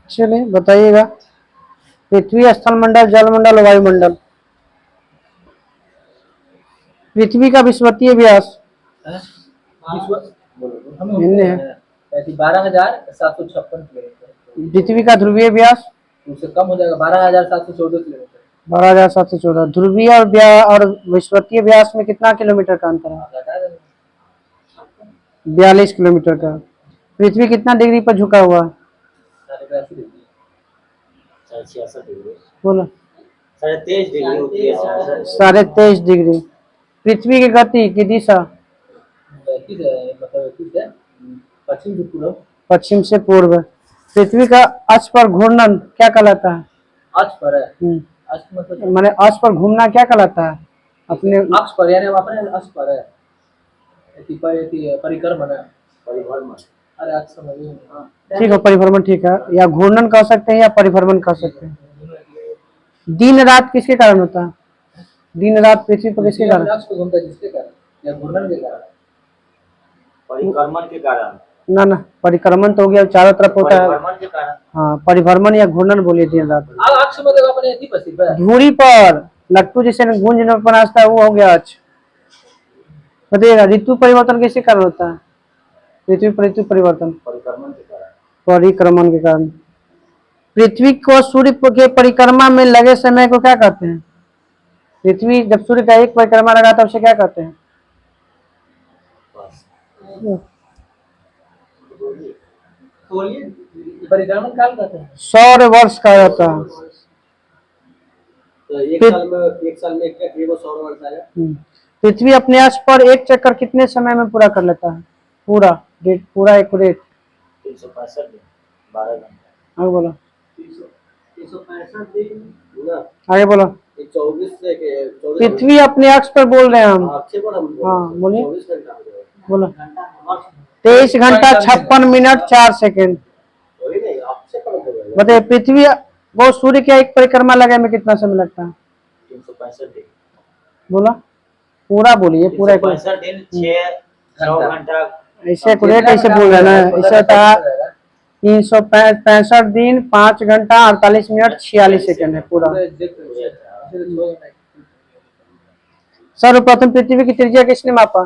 चलिए बताइएगा। पृथ्वी, स्थल मंडल, जल मंडल, वायुमंडल। पृथ्वी का विषुवतीय व्यास कितने है? 12,756 किलोमीटर। पृथ्वी का ध्रुवीय व्यास उससे कम हो जाएगा, 12,714 किलोमीटर। 12,714। ध्रुवीय और विषुवतीय व्यास में कितना किलोमीटर का अंतर है? 42 किलोमीटर का। पृथ्वी कितना डिग्री पर झुका हुआ है? 86 डिग्री। बोलो। 23.5 डिग्री। 23.5 डिग्री। पृथ्वी की गति की दिशा पश्चिम से पूर्व। पश्चिम से पूर्व। पृथ्वी का अक्ष पर घूर्णन क्या कहलाता है? अक्ष पर है। अक्ष मतलब मैंने अक्ष पर घूमना क्या कहलाता है? अपने अक्ष पर यानी अपने अक्ष पर है। परिक्रमण है। परिभ्रमण। अरे अक्ष समझिए। ठीक है, परिभ्रमण ठीक है। या घूर्णन कह सकते हैं या परिभ्रमण कह सकते हैं। दिन रात किसके कारण होता है? दिन रात पृथ्वी पर किसके कारण? अक्ष पर घूमता है जिसके कारण या घूर्णन के कारण? परिक्रमण के कारण। ना, परिक्रमण तो हो गया, चारों तरफ होता है। परिभ्रमण के कारण। हाँ, परिभ्रमण या घूर्णन बोलिए दिन रात। अक्ष मतलब अपने एथी पर सिर्फ है। धुरी पर लट्टू जैसे गूंज बनाता है, वो हो गया अक्ष। बताइएगा, ऋतु परिवर्तन किसके कारण होता है? ऋतु परिवर्तन परिक्रमण के कारण। परिक्रमण के कारण। पृथ्वी को सूर्य के परिक्रमा में लगे समय को क्या कहते हैं? पृथ्वी जब सूर्य का एक परिक्रमा लगाता है उसे क्या कहते हैं? परिक्रमण काल कहते हैं। सौर वर्ष कहा जाता है। तो एक साल में एक सौर वर्ष आएगा। पृथ्वी अपने अक्ष पर एक चक्कर कितने समय में पूरा कर लेता है? पूरा एक्यूरेट 365 दिन 12 घंटे। आगे बोलो। 365 दिन। आगे बोलो। 24 से पृथ्वी अपने अक्ष पर बोल रहे हैं हम। हाँ बोलिए। 24 घंटा बोलो। 23 घंटा 56 मिनट 4 सेकेंड। बताइए, पृथ्वी वो सूर्य के एक परिक्रमा लगाने में कितना समय लगता है? 365 दिन। बोला पूरा, बोलिए पूरा। 365 दिन 6 घंटा। ऐसे एक्यूरेट ऐसे बोल रहे ना, ऐसा था। 365 दिन 5 घंटा 48 मिनट 46 सेकेंड है पूरा। सर्वप्रथम पृथ्वी की त्रिज्या किसने मापा?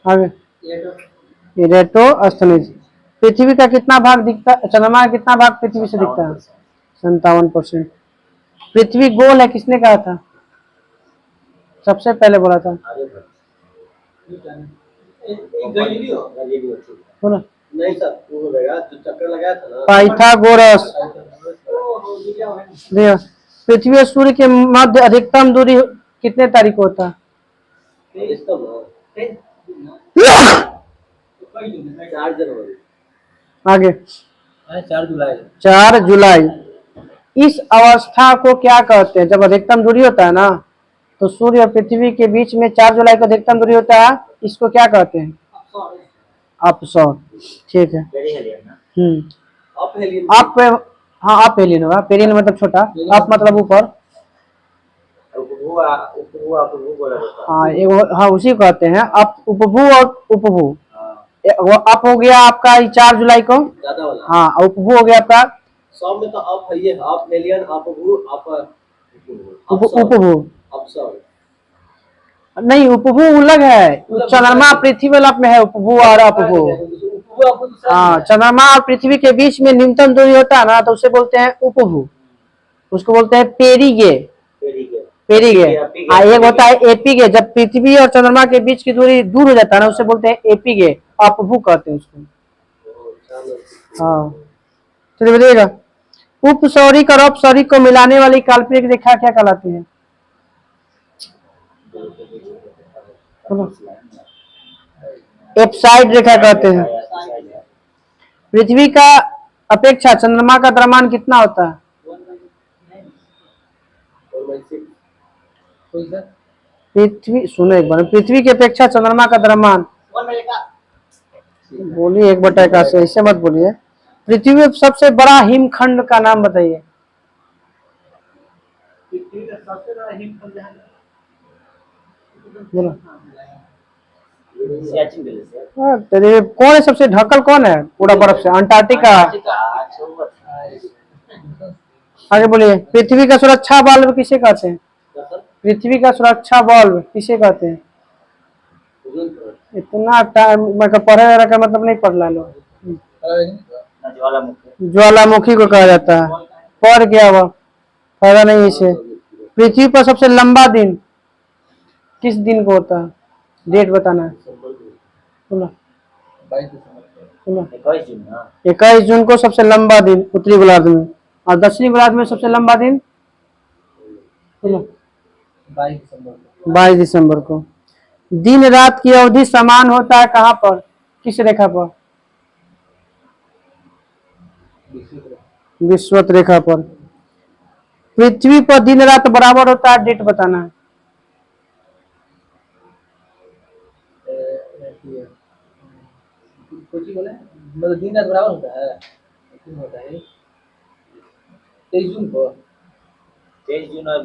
आगे इरेटोस्थनीज। पृथ्वी का कितना भाग दिखता, चंद्रमा का कितना भाग पृथ्वी से दिखता है? 57%। पृथ्वी गोल है किसने कहा था? सबसे पहले बोला था बोला नहीं सर, वो जो चक्कर लगाया था ना, पाइथागोरस। पृथ्वी और सूर्य के मध्य अधिकतम दूरी कितने तारीख को होता है? 4 जनवरी। आगे 4 जुलाई। 4 जुलाई। इस अवस्था को क्या कहते हैं? जब अधिकतम दूरी होता है ना, तो सूर्य और पृथ्वी के बीच में 4 जुलाई को अधिकतम दूरी होता है, इसको क्या कहते हैं? अपसौर। ठीक है। आप हाँ, आप पेलिन होगा। पेलिन मतलब छोटा, आप मतलब ऊपर। हाँ, उसी को कहते हैं आप। उपभू और उपभू। वो अप हो गया आपका 4 जुलाई को। हाँ, उपभू हो गया आपका। सब में तो अप है, ये अप मिलियन, अपभू, उपभू अपसौर। नहीं, उपभू अलग है। चंद्रमा पृथ्वी वाला में है उपभू और अपभू। हाँ, चंद्रमा और पृथ्वी के बीच में न्यूनतम दूरी होता है ना, तो उसे बोलते हैं उपभू। उसको बोलते हैं पेरिगे। एक होता है एपीगे। जब पृथ्वी और चंद्रमा के बीच की दूरी दूर हो जाता है ना, उसे बोलते हैं एपीगे। अपभू कहते हैं उसको। हाँ, चलिए बताइएगा, उपसौरिक और अपसौरिक को मिलाने वाली काल्पनिक रेखा क्या कहलाती है? एप्साइड रेखा कहते हैं। पृथ्वी का अपेक्षा चंद्रमा का द्रव्यमान कितना होता है? पृथ्वी, सुनो एक बार, पृथ्वी की अपेक्षा चंद्रमा का द्रव्यमान। बोलिए 1/1 से, ऐसे मत बोलिए। पृथ्वी में सबसे बड़ा हिमखंड का नाम बताइए। बोलो। सियाचिन ग्लेशियर। हाँ, तेरे कौन है सबसे ढकल कौन है पूरा बर्फ से? अंटार्कटिका। आगे बोलिए। पृथ्वी का सुरक्षा बल्ब किसे कहते हैं? पृथ्वी का सुरक्षा बल्ब किसे कहते हैं? इतना टाइम मतलब पढ़े वाला का मतलब नहीं पढ़ ला लो। ज्वालामुखी। ज्वालामुखी को कहा जाता है, पढ़ गया वह, फायदा नहीं इसे। पृथ्वी पर सबसे लंबा दिन किस दिन को होता है? डेट बताना है। बोलो। 21 जून को सबसे लंबा दिन उत्तरी गोलार्ध में, और दक्षिणी गोलार्ध में सबसे लंबा दिन 22 दिसंबर को। दिन रात की अवधि समान होता है कहाँ पर, किस रेखा पर? विषुवत रेखा पर। पृथ्वी पर दिन रात बराबर होता है, डेट बताना है। मतलब दिन रात बराबर होता है, 23 जून को। 23 जून और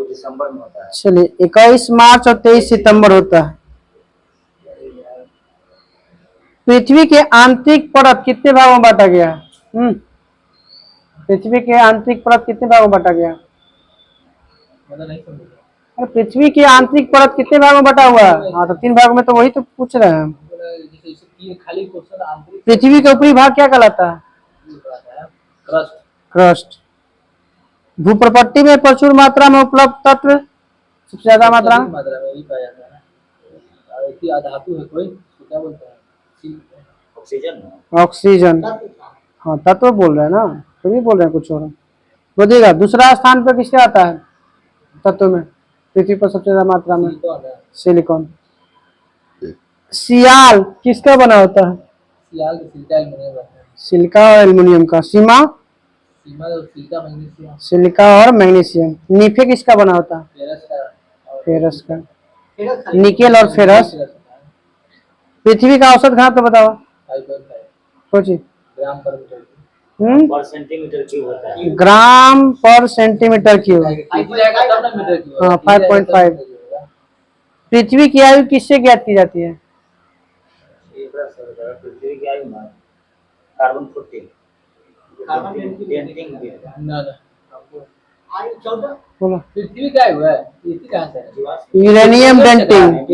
दिसंबर में होता है। चलिए 21 मार्च और 23 सितंबर होता है। पृथ्वी के आंतरिक परत कितने भागों में बांटा गया? पृथ्वी के आंतरिक परत कितने भागों में बांटा गया? मतलब नहीं समझ। पृथ्वी की आंतरिक परत कितने भागों में बटा हुआ है? हाँ, तो 3 भागों में, तो वही तो पूछ रहे हैं हम। खाली क्वेश्चन आंतरिक। पृथ्वी का ऊपरी भाग क्या कहलाता है? क्रस्ट। क्रस्ट। भूप्रपट्टी में प्रचुर मात्रा में उपलब्ध तत्व, सबसे ज्यादा मात्रा में वही पाया जाता है ना। एक ही धातु है कोई, तो क्या बोलते हैं? ऑक्सीजन। ऑक्सीजन। हाँ, तत्व बोल रहे हैं ना, तो भी बोल रहे हैं कुछ और। बोलिएगा दूसरा स्थान पर किसका आता है तत्व में पृथ्वी पर सबसे ज्यादा मात्रा में? सिलिकॉन। सियाल किसका बना होता है? सियाल सिलिका एल्युमिनियम बनता है। सिलिका और एल्युमिनियम का। सीमा और सिलिका मैग्नीशियम। सिलिका और मैग्नीशियम। नीफे किसका बना होता है? फेरस का। निकेल और फेरस। पृथ्वी का औसत घनत्व बताओ। 5.5 सोचिए। ग्राम पर मीटर पर सेंटीमीटर क्यूब होता है। ग्राम पर सेंटीमीटर क्यूब। हाँ, 5.5। पृथ्वी की आयु किससे ज्ञात की जाती है? पृथ्वी की आयु कार्बन 14। बोलो। पृथ्वी का आयु है, पृथ्वी कहाँ से है? Uranium denting.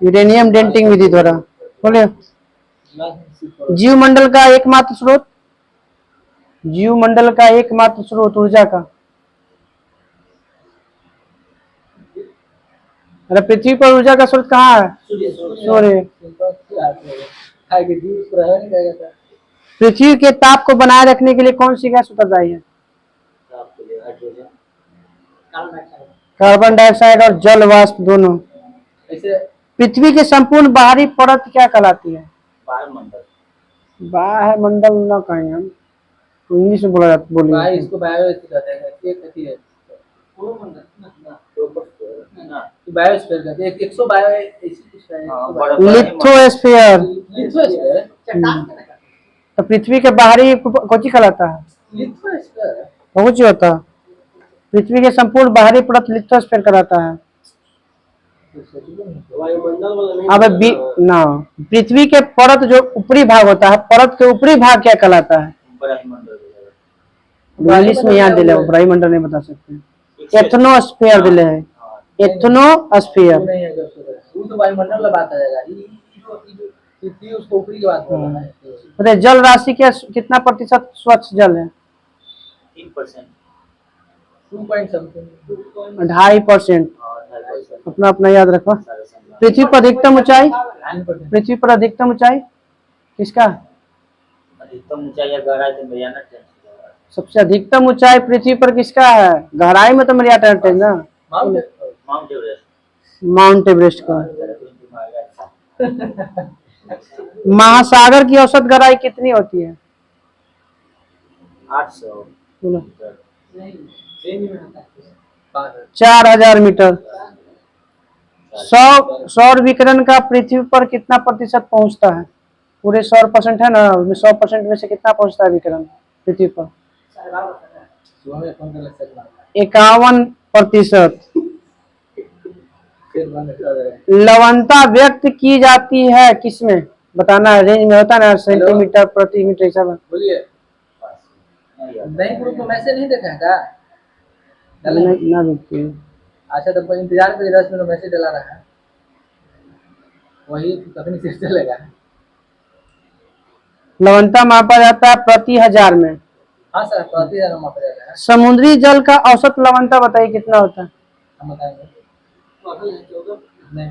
यूरेनियम डेंटिंग विधि द्वारा। बोले। जीवमंडल का एकमात्र स्रोत, जीवमंडल का एकमात्र स्रोत ऊर्जा का। अरे पृथ्वी पर ऊर्जा का स्रोत कहाँ है? सूर्य। पृथ्वी के ताप को बनाए रखने के लिए कौन सी गैस उत्तरदायी है? कार्बन डाइऑक्साइड और जल वाष्प दोनों। पृथ्वी के संपूर्ण बाहरी परत क्या कहलाती है? बाह्य मंडल न कहेंगे हम, इंग्लिश में बोला जाता, बोलिए। इसको बायोस्फीयर कहते हैं। बायोस्फीयर कहते हैं। 100 बायो लिथोस्फीयर। लिथोस्फीयर। तो पृथ्वी के बाहरी कौन कहलाता है? लिथोस्फीयर बहुत होता है। पृथ्वी के संपूर्ण बाहरी परत लिथोस्फीयर कहलाता है। अब ना, पृथ्वी के परत जो ऊपरी भाग होता है, परत के ऊपरी भाग क्या कहलाता है? इंग्लिश में यहाँ दिले, ब्रह्मंडल नहीं बता सकते। एथनोस्फीयर दिले है। एथनोस्फीयर। तो वायुमंडल बात आ जाएगा। पृथ्वी उसको ऊपरी की बात कर रहा है। बताइए जल राशि के कितना प्रतिशत स्वच्छ जल है? 3%। 2.something। 2.5%। अपना अपना याद रखो। पृथ्वी पर अधिकतम ऊंचाई, पृथ्वी पर अधिकतम ऊंचाई किसका? अधिकतम ऊंचाई या गहराई तो मरियाना ट्रेंच। सबसे अधिकतम ऊंचाई पृथ्वी पर किसका है? गहराई में तो मरियाना ट्रेंच ना। Mount Everest. माउंट एवरेस्ट का। महासागर की औसत गहराई कितनी होती है? 800। 4000 मीटर। सौर विकिरण का पृथ्वी पर कितना प्रतिशत पहुंचता है? पूरे 100% है ना, 100% में से कितना पहुंचता है विकिरण पृथ्वी पर? 51%। फिर बंद कर रहे हैं। लवणता व्यक्त की जाती है किसमें? बताना है, रेंज में होता है ना, सेंटीमीटर प्रति मीटर हिसाब में। बोलिए। नहीं ग्रुप में मैसेज नहीं देखा है क्या? डाला है? ना देखती है। अच्छा तो कोई इंतजार करिए, 10 मिनट मैसेज डला रहा है, वही कभी सिर चलेगा। लवणता मापा जाता है प्रति हजार में। हाँ सर, प्रति हजार मापा जाता है। समुद्री जल का औसत लवणता बताइए कितना होता है? हम बताएंगे। नहीं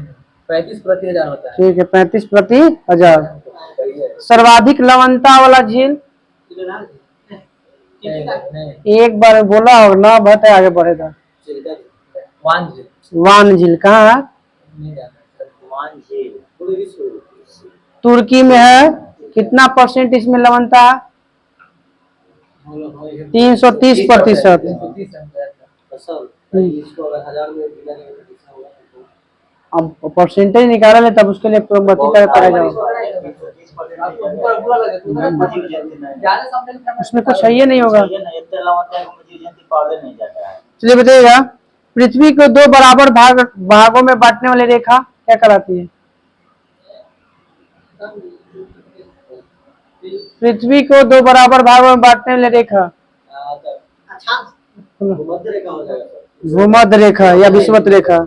35 प्रति हजार होता है। ठीक है, 35 प्रति हजार। सही है। सर्वाधिक लवणता वाला झील? नहीं एक बार बोला और ना बता आगे बढ़ेगा। वान जी वान झील कहाँ है? नहीं जाना वान जी तुर्की में है। कितना परसेंट इसमें लवणता है? 330%। 330। अब परसेंटेज निकाला ले तब उसके लिए प्रोबेबिलिटी का करेगा। उसमें कुछ है ही नहीं होगा। चलिए बताइएगा, पृथ्वी को दो बराबर भागों में बांटने वाली रेखा क्या कहलाती है? पृथ्वी को दो बराबर भागों में बांटने वाली रेखा भूमध्य रेखा या विषुवत रेखा।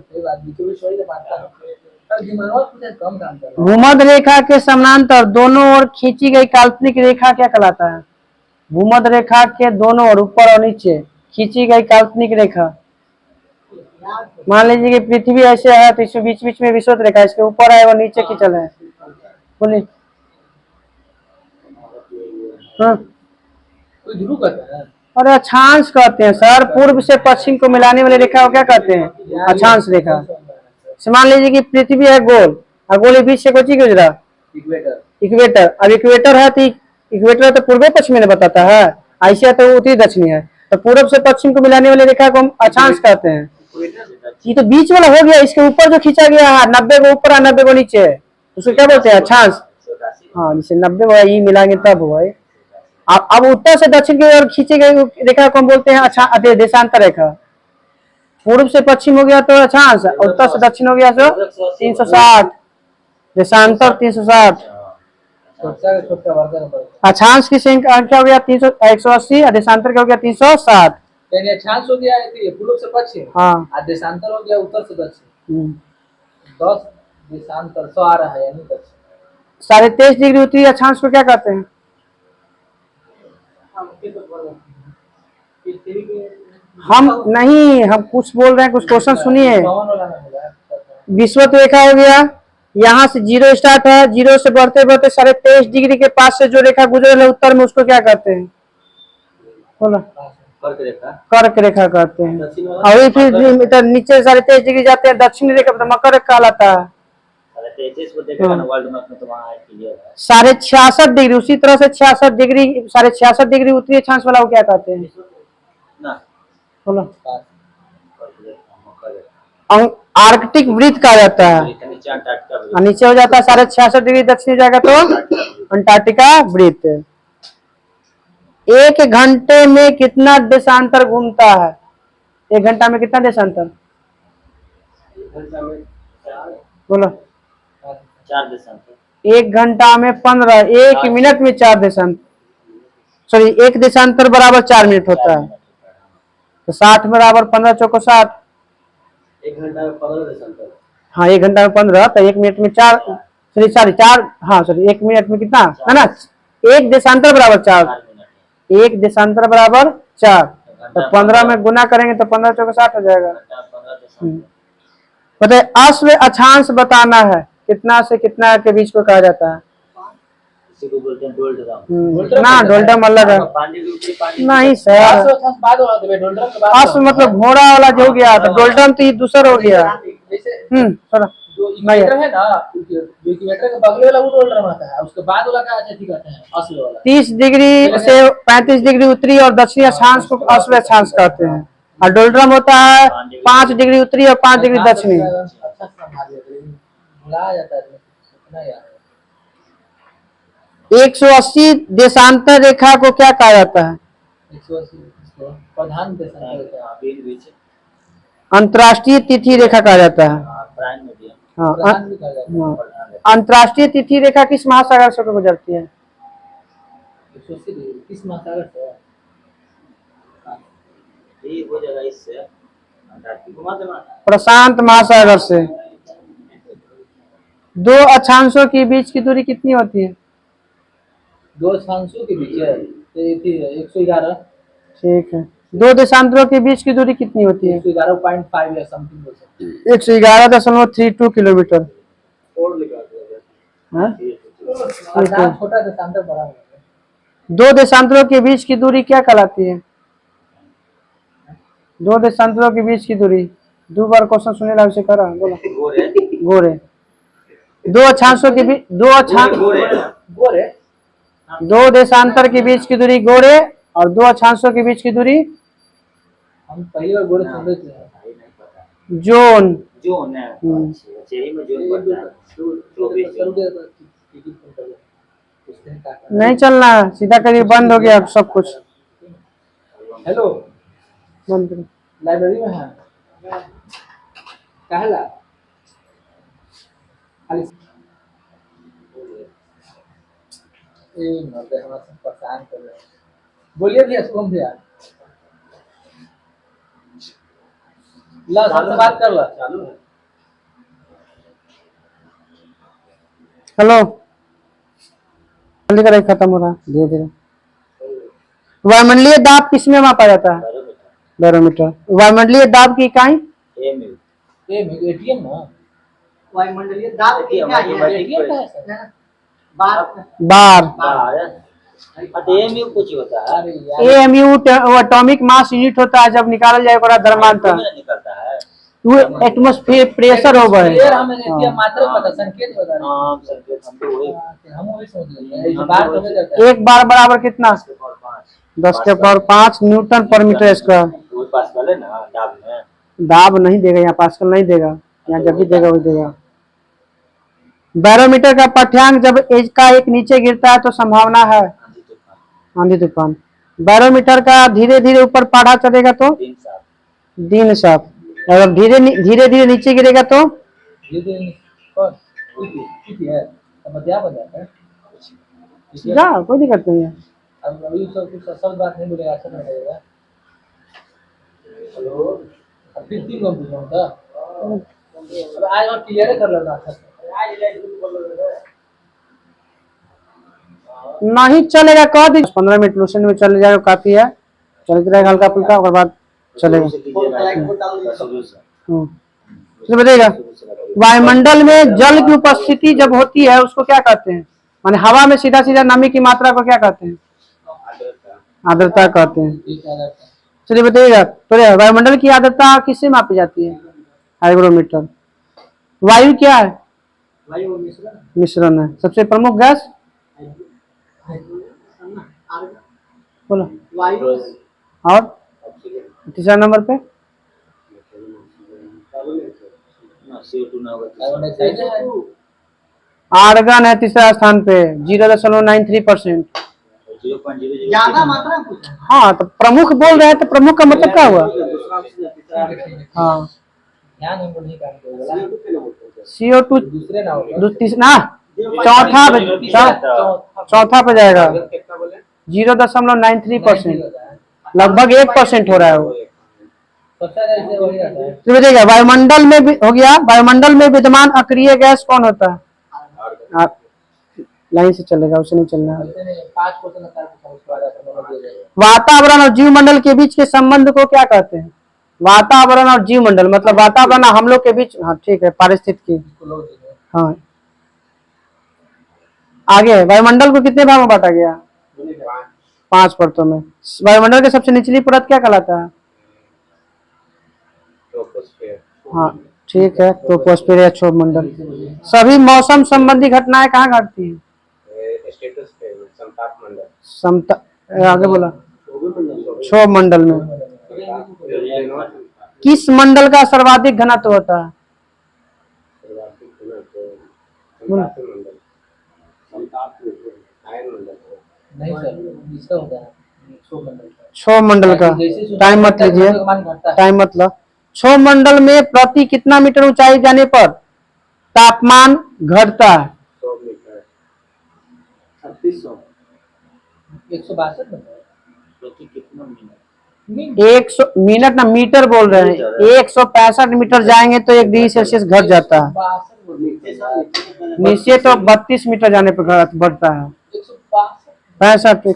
भूमध्य रेखा के समानांतर दोनों ओर खींची गई काल्पनिक रेखा क्या कहलाता है? भूमध्य रेखा के दोनों ओर, ऊपर और नीचे खींची गई काल्पनिक रेखा। मान लीजिए कि पृथ्वी ऐसे है तो इसमें बीच बीच में विषुवत रेखा, इसके ऊपर है और नीचे खींचल है। बोलिए। हाँ अरे अक्षांश कहते हैं सर। पूर्व से पश्चिम को मिलाने वाली रेखा को क्या कहते हैं? अक्षांश रेखा। मान लीजिए कि पृथ्वी है गोल और गोल के बीच से कोची गुजरा? इक्वेटर। अब इक्वेटर है तो इक्वेटर तो पूर्व पश्चिम में बताता है, ऐसे तो उत्तरी दक्षिणी है, तो पूर्व से पश्चिम को मिलाने वाली रेखा को हम अक्षांश कहते हैं। ये तो बीच वाला हो गया, इसके ऊपर जो खींचा गया है 90 को ऊपर है 90 को नीचे, उसको क्या बोलते हैं? अक्षांश। हाँ, जैसे 90 को ये मिलाएंगे तब हुआ। अब उत्तर से दक्षिण की ओर खींची गई रेखा को हम बोलते हैं अच्छा देशांतर रेखा। पूर्व से पश्चिम हो गया तो अक्षांश, उत्तर से दक्षिण हो गया तो 360 देशांतर 360। अक्षांश की संख्या हो गया 180 और देशांतर क्या हो गया 360। अक्षांश हो गया पूर्व से पश्चिम, हाँ, देशांतर हो गया उत्तर से दक्षिण। 10 देशांतर 100 आ रहा है, यानी 23.5 डिग्री उत्तरी अक्षांश को क्या कहते हैं? हम नहीं, हम कुछ बोल रहे हैं, कुछ क्वेश्चन सुनिए। विषुवत रेखा हो गया, यहाँ से 0 स्टार्ट है, 0 से बढ़ते बढ़ते 23.5 डिग्री के पास से जो रेखा गुजर है उत्तर में, उसको क्या कहते हैं? बोला। कर्क रेखा कहते हैं। और फिर नीचे 23.5 डिग्री जाते हैं दक्षिणी रेखा, तो मकर रेखा कहलाता है। 66.5 डिग्री, उसी तरह से 66 डिग्री 66.5 डिग्री उत्तरी अक्षांश वाला को क्या कहते हैं? बोलो। आर्कटिक वृत्त कहा जाता है। नीचे हो जाता है 66.5 डिग्री दक्षिणी जाएगा तो अंटार्कटिका वृत्त। 1 घंटे में कितना देशांतर घूमता है? 1 घंटा में कितना देशांतर? बोलो। 4 देशांतर। 1 घंटा में 15, 1 मिनट में 4 देशांतर, सॉरी 1 देशांतर बराबर 4 मिनट होता है, तो 60 बराबर 15 चौको 60। 1 घंटा में 15 देशांतर। हाँ, 1 घंटा में 15, तो 1 मिनट में 4, सॉरी 4, हाँ सॉरी 1 मिनट में कितना है ना? 1 देशांतर बराबर 4, 1 देशांतर बराबर 4, तो 15 में गुना करेंगे तो 15 चौको 60 हो जाएगा। बताइए, अश्व अक्षांश बताना है, कितना से कितना के बीच को कहा जाता है? इसी को बोलते हैं डोल्ड्रम। ना, डोल्ड्रम अलग है। नहीं सर, अश्व मतलब घोड़ा वाला जो हो गया, तो डोल्ड्रम तो ये दूसरा हो गया। सर जो इक्वेटर है ना, जो इक्वेटर के बगल वाला वो डोल्ड्रम आता है, उसके बाद वाला क्या कहते हैं? अश्व वाला। 30 डिग्री से 35 डिग्री उत्तरी और दक्षिणी अक्षांश को अश्व अक्षांश कहते हैं, और डोल्ड्रम होता है 5 डिग्री उत्तरी और 5 डिग्री दक्षिणी। 180 देशांतर रेखा को क्या कहा जाता है? 180 प्रधान देशांतर रेखा। अंतर्राष्ट्रीय तिथि रेखा कहा जाता है। हाँ प्रधान भी कहा जाता है। हाँ। अंतर्राष्ट्रीय तिथि रेखा किस महासागर से गुजरती है? किस महासागर से है? ये हो जाएगा इससे अंटार्कटिक घुमा देना। प्रशांत महासागर से। दो अक्षांशों के बीच की दूरी कितनी होती है? दो अक्षांशों के बीच है तो ये थी 111। ठीक है। दो देशांतरों के बीच की दूरी कितनी होती है? 111.5 या समथिंग बोल सकते हैं। 111.32 किलोमीटर। और निकाल दिया हाँ? अर्थात छोटा देशांतर बड़ा है। दो देशांतरों के बीच की दूरी क्या कहलाती है? दो देशांतरों के बीच की दूरी। दो बार क्वेश्चन सुनेला उसे करा बोला। गोरे गोरे। दो अक्षांशों के बीच गोरे दो देशांतर के बीच की दूरी गोरे और दो अक्षांशों के बीच की दूरी हम पहली बार गोरे सुन रहे थे। जोन। जोन है यही में जोन पड़ता है 24 नहीं चलना है, सीधा करिए। बंद हो गया सब कुछ। हेलो बंद करो। लाइब्रेरी में है कहला खाली मर्दे हमारा सब परेशान कर रहे हैं। बोलिए भैया शुभम भैया ला सबसे बात कर ला। चालू है। हेलो जल्दी करें, खत्म हो रहा है धीरे धीरे। वायुमंडलीय दाब किसमें मापा जाता है? बैरोमीटर। वायुमंडलीय दाब की इकाई? एमयू एटीएम ना वायुमंडलीय दाब एटीएम क्या है? एटीएम का है सर। बार। एमयू कुछ होता है अरे यार एएमयू एटॉमिक मास यूनिट होता है। जब निकाला जाएगा द्रव्यमात्रा निकलता है वो एटमॉस्फेयर प्रेशर होगा है। यार हमें एटीएम मात्रा पता संकेत बता रहे नाम संकेत हम तो वही हैं। हम वही समझ लेते हैं। इस बार तो जाता है एक बार बराबर कितना? और 5 10⁵ न्यूटन पर मीटर स्क्वायर। वो पास वाले ना दाब में दाब नहीं देगा यहाँ, पास्कल नहीं देगा यहाँ, जब भी देगा वही देगा। बैरोमीटर का पाठ्यांक जब एज का एक नीचे गिरता है तो संभावना है आंधी तूफान आंधी तूफान। बैरोमीटर का धीरे धीरे ऊपर पढ़ा चलेगा तो दिन साफ दिन साफ। अगर धीरे धीरे नीचे गिरेगा तो ये दिन कौन किती है अब क्या बता है जा कोई दिक्कत नहीं है। अब अभी सब कुछ सब बात नहीं बोलेगा अच्छा नहीं लगेगा। हेलो अब फिर 3 लोग बोलूंगा अब आज और क्लियर कर लेना अच्छा नहीं चलेगा कह दी 15 मिनट लूसेंट में चले जाएगा काफी है। चलते रहेगा हल्का फुल्का और बाद चलेगा। तो बताइएगा वायुमंडल में जल की उपस्थिति जब होती है उसको क्या कहते हैं? माने हवा में सीधा सीधा नमी की मात्रा को क्या कहते हैं? आर्द्रता कहते हैं। ये क्या रहता है चलिए बताइएगा तो वायुमंडल की आर्द्रता किससे मापी जाती है? हाइग्रोमीटर। वायु क्या है? वायु मिश्रण मिश्रण है। सबसे प्रमुख गैस बोलो। वायु और तीसरा नंबर पे CO2 ना होगा कार्बन डाइऑक्साइड है आर्गन है तीसरा स्थान पे 0.93%। 0.00 ज्यादा मात्रा में पूछा है। हाँ तो प्रमुख बोल रहे हैं तो प्रमुख का मतलब क्या हुआ? हाँ ध्यान हमको नहीं काम करेगा CO2 दूसरे ना होगा चौथा पे जाएगा 0.93%। लगभग 1% हो रहा है वो। सबसे ज्यादा इससे वही रहता है तो देखिएगा वायुमंडल में भी हो गया। वायुमंडल में विद्यमान अक्रिय गैस कौन होता है? आप लाइन से चलेगा उसे नहीं चलना है। ऐसे नहीं 5% का कार्बन उसके बाद आता है वातावरण और जीवमंडल के बीच के संबंध को क्या कहते हैं? वातावरण और जीवमंडल मतलब वातावरण हम लोग के बीच। हाँ ठीक है पारिस्थितिकी। इसको लोग देंगे हाँ आगे वायुमंडल को कितने भाग में बांटा गया? 5 परतों में। वायुमंडल के सबसे निचली परत क्या कहलाता है? हाँ ठीक है ट्रोपोस्फीयर या क्षोभ मंडल। सभी मौसम संबंधी घटनाएं कहाँ घटती हैं? आगे बोला क्षोभ मंडल में। किस मंडल का सर्वाधिक घनत्व होता है? नहीं सर इसका होता है क्षोभ मंडल का। टाइम मत लीजिए टाइम मत लो। क्षोभ मंडल में प्रति कितना मीटर ऊंचाई जाने पर तापमान घटता है? 100 मीटर 3600 162 बताया प्रति कितना मिनट? 100 मिनट ना, मीटर बोल रहे हैं। 165 मीटर जाएंगे तो 1 डिग्री सेल्सियस घट जाता है। 162 नीचे तो 32 मीटर जाने पर बढ़ता है। 162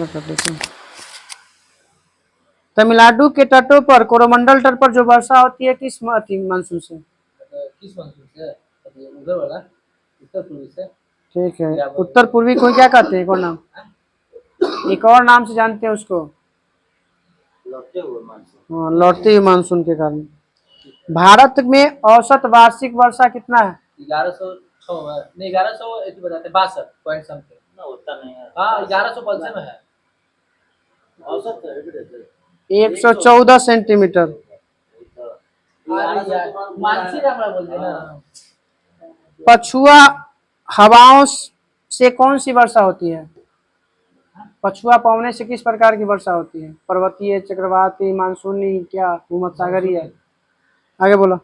65। तमिलनाडु के तटों पर कोरोमंडल तट पर जो वर्षा होती है किस मानसून से? किस मानसून से? उधर वाला उत्तर पूर्वी से। ठीक है। उत्तर पूर्वी को क्या कहते हैं? एक और नाम, एक और नाम से जानते हैं उसको? लौटते हुए मानसून। हाँ, लौटते हुए मानसून के कारण। भारत में औसत वार्षिक वर्षा कितना है? 1106 नहीं 1100 बताते 62 पॉइंट समथिंग ना उतना नहीं है। हाँ 1155 में है औसत 114 सेंटीमीटर। मानसी रामड़ा बोलते हैं ना। पछुआ हवाओं से कौन सी वर्षा होती है? पछुआ पवने से किस प्रकार की वर्षा होती है? पर्वतीय, चक्रवाती, मानसूनी, क्या भूमध्यसागरीय है? आगे बोलो।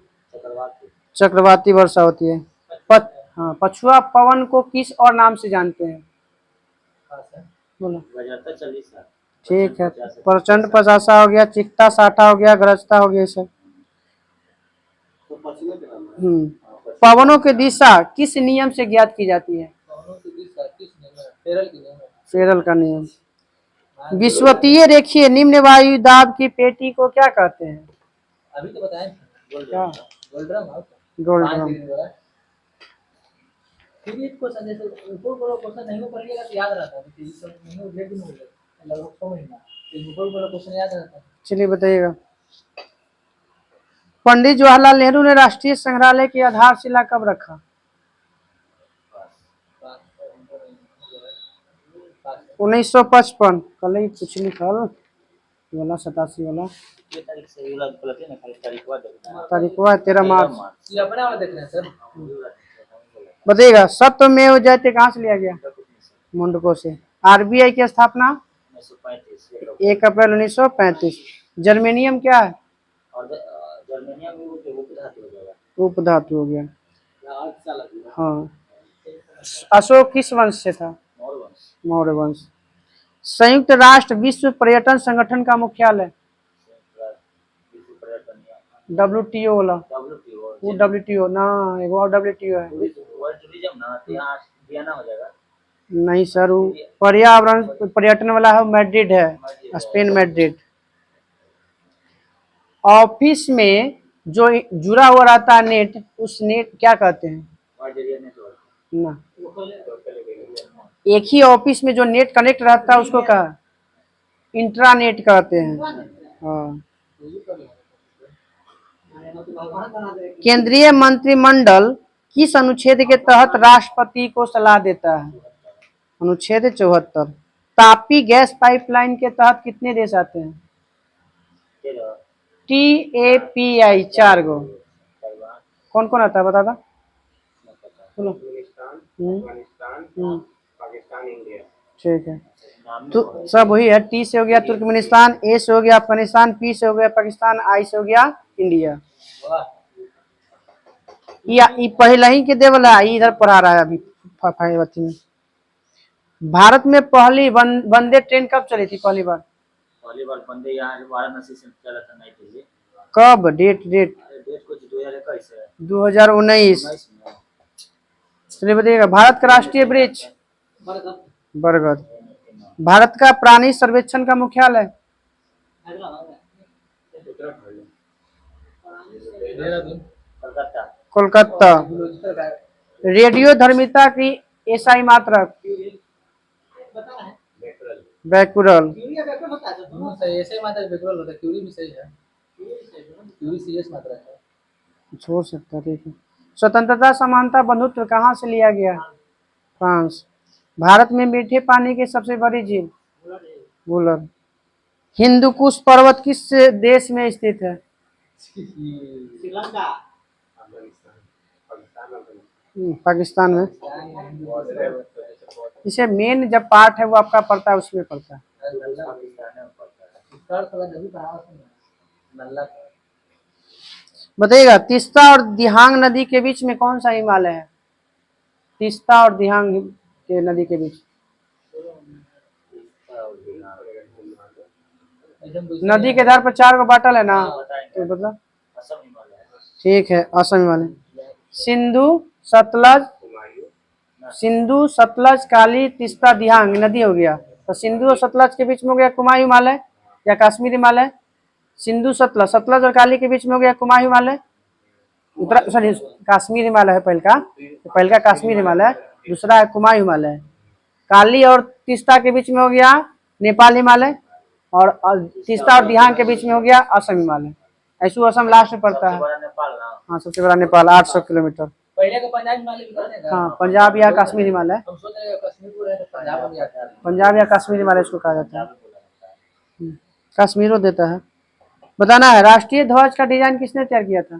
चक्रवाती वर्षा होती है। हाँ, पछुआ पवन को किस और नाम से जानते हैं? बोलो। बजरता 40। ठीक है। प्रचंड पचासा हो गया, चिकता साठा हो गया, गरजता हो गया, ये सब। तो पछुए के नाम है। पवनों की दिशा किस नियम से ज्ञात की जाती है? फेरल का नियम। विषुवतीय रेखीय निम्न वायु दाब की पेटी को क्या कहते हैं? अभी तो बताएं। क्या? गोल्ड्रम। गोल्ड्रम। फिर एक क्वेश्चन जैसे ऊपर वाला क्वेश्चन नहीं हो पड़ेगा तो याद रहता है कि इस सब नहीं हो लेकिन हो जाए लगभग 6 महीना तो ऊपर वाला क्वेश्चन याद रहता है। चलिए बताइएगा। पंडित जवाहरलाल नेहरू ने राष्ट्रीय संग्रहालय की आधारशिला कब रखा? 1955। कल ही पूछ ली, कल वाला 87 वाला ये तारीख सही वाला गलत है ना, खाली तारीख हुआ देखना। तारीख हुआ 13 मार्च। ये अपना देख रहे हैं सर। बताइएगा। सत्यमेव जयते कहाँ से लिया गया? मुंडको से। आरबीआई की स्थापना 1 अप्रैल 1935। जर्मेनियम क्या है? और जर्मेनियम में वो उपधातु हो जाएगा। उपधातु हो गया। हाँ। अशोक किस वंश से था? मौर्य वंश। संयुक्त राष्ट्र विश्व पर्यटन संगठन का मुख्यालय? WTO वाला। वो WTO ना, एक और WTO है। नहीं सर, वो पर्यावरण पर्यटन वाला है, मैड्रिड है, स्पेन मैड्रिड। ऑफिस में जो जुड़ा हुआ रहता है नेट, उस नेट क्या कहते हैं? ना, एक ही ऑफिस में जो नेट कनेक्ट रहता है उसको क्या? इंट्रानेट कहते हैं। हाँ। केंद्रीय मंत्रिमंडल किस अनुच्छेद के तहत राष्ट्रपति को सलाह देता है? अनुच्छेद 74। तापी गैस पाइपलाइन के तहत कितने देश आते हैं? तेरह। TAPI 4 गो। ताइवान, कौन कौन आता है बता दो। बोलो। अफगानिस्तान, पाकिस्तान, इंडिया। ठीक है, नाम तो सब वही है। T से हो गया तुर्कमेनिस्तान, A से हो गया अफगानिस्तान, P से हो गया पाकिस्तान, I से हो गया इंडिया। ये पहले ही के देवल है, इधर पढ़ा रहा है अभी फाइवती में। भारत में पहली वंदे ट्रेन कब चली थी पहली बार? पहली बार वंदे यहाँ वाराणसी से चला था नई दिल्ली। कब? डेट डेट कुछ 2021 है। 2019 में। चलिए बताइएगा। भारत का राष्ट्रीय वृक्ष? बरगद। भारत का प्राणी सर्वेक्षण का मुख्यालय? कलकत्ता। कोलकाता। रेडियो धर्मिता की एसआई मात्रक? बैकुरल। ऐसे मात्रा बिल्कुल होता है, क्यूरी भी सही है, क्यूरी सीरियस मात्रा है। छोड़ सकता है, ठीक है। स्वतंत्रता समानता बंधुत्व कहाँ से लिया गया? फ्रांस। भारत में मीठे पानी की सबसे बड़ी झील? वुलर। हिंदुकुश पर्वत किस देश में स्थित है? श्रीलंका। पाकिस्तान में। इसे मेन जब पार्ट है वो आपका पड़ता है, उसमें पड़ता है। बताइएगा, तीस्ता और दिहांग नदी के बीच में कौन सा हिमालय है? तीस्ता और दिहांग के नदी के बीच नदी के आधार पर 4 को बाटल है ना, तो मतलब ठीक है। असम हिमालय। सिंधु सतलज काली तीस्ता दिहांग नदी हो गया, तो सिंधु और सतलज के बीच में हो गया कुमायूं हिमालय या कश्मीर हिमालय। सिंधु सतलज, सतलज और काली के बीच में हो गया कुमायूं हिमालय। सॉरी, कश्मीर हिमालय है पहल का कश्मीर हिमालय, दूसरा है कुमायूं हिमालय। काली और तीस्ता के बीच में हो गया नेपाल हिमालय, और तीस्ता और दिहांग के बीच में हो गया असम हिमालय। ऐसू असम लास्ट में पड़ता है। हाँ, सबसे बड़ा नेपाल 800 किलोमीटर। पहले का पंजाब हिमालय भी कहते हैं। हाँ, पंजाब या कश्मीर हिमालय। हम सोच रहे हैं कश्मीर को रहे तो पंजाब में भी आता है। पंजाब या कश्मीर हिमालय इसको कहा जाता है। कश्मीरो देता है। बताना है, राष्ट्रीय ध्वज का डिजाइन किसने तैयार किया था?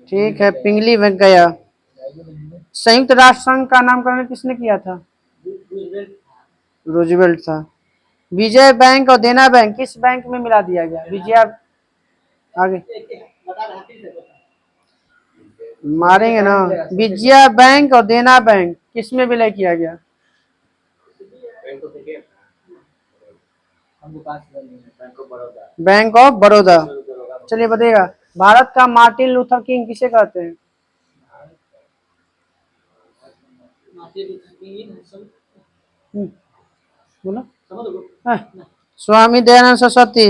ठीक है, पिंगली वेंकैया। संयुक्त राष्ट्र संघ का नामकरण किसने किया था? रूजवेल्ट था। विजय बैंक और देना बैंक किस बैंक में मिला दिया गया? विजया आगे मारेंगे ना। विजया बैंक और देना बैंक किस में विलय किया गया? Bank of Baroda. चलिए बताइएगा, भारत का मार्टिन लूथर किंग किसे कहते हैं? बोलो। स्वामी दयानंद सरस्वती।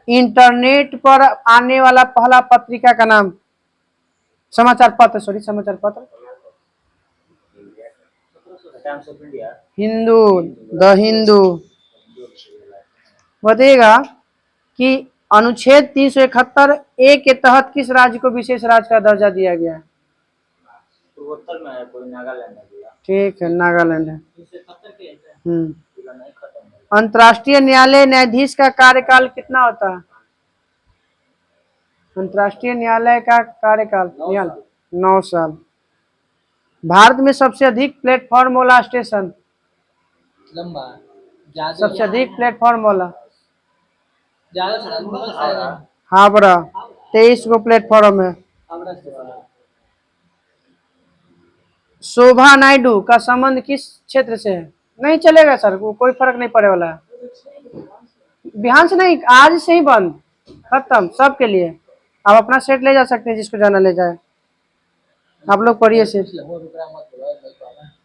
इंटरनेट पर आने वाला पहला पत्रिका का नाम? समाचार पत्र। हिंदू, द हिंदू। बताइएगा कि अनुच्छेद 371 ए के तहत किस राज्य को विशेष राज्य का दर्जा दिया गया है? पूर्वोत्तर में है, कोई नागालैंड है। ठीक है, नागालैंड है। अंतर्राष्ट्रीय न्यायालय न्यायाधीश का कार्यकाल कितना होता है? अंतर्राष्ट्रीय न्यायालय का कार्यकाल 9 साल। भारत में सबसे अधिक प्लेटफॉर्म वाला स्टेशन? लंबा सबसे अधिक प्लेटफॉर्म वाला ज्यादा हावड़ा, 23 गो प्लेटफॉर्म है। शोभा नायडू का संबंध किस क्षेत्र से है? नहीं चलेगा सर, कोई फर्क नहीं पड़े वाला है। बिहान से नहीं, आज से ही बंद, खत्म सबके लिए। आप अपना सेट ले जा सकते हैं, जिसको जाना ले जाए। आप लोग पढ़िए सेट।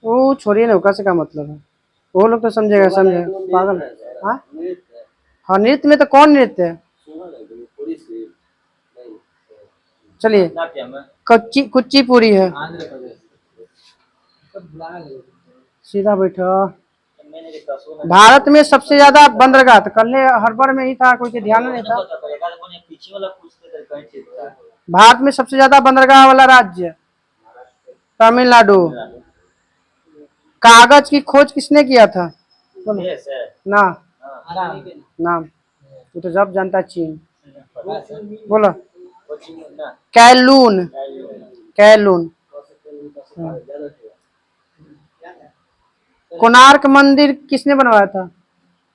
वो छोड़िए ना, उसका से क्या मतलब है? वो लोग तो समझेगा पागल। हाँ, नृत्य में तो कौन नृत्य है? चलिए, कुचिपुड़ी है। सीधा बैठो। मैंने देखा सुना भारत में सबसे ज्यादा बंदरगाह तो कल हड़बड़ में ही था, कोई के ध्यान नहीं था। पता पर एक आदमी ने पीछे वाला पूछते थे कहीं चीज था भारत में सबसे ज्यादा बंदरगाह वाला राज्य तमिलनाडु। कागज की खोज किसने किया था? बोलो। यस है ना हां आराम नाम वो तो जब जानता चीन। पता है बोलो। कोचिंग ना कैलून। कैलून। कोणार्क मंदिर किसने बनवाया था?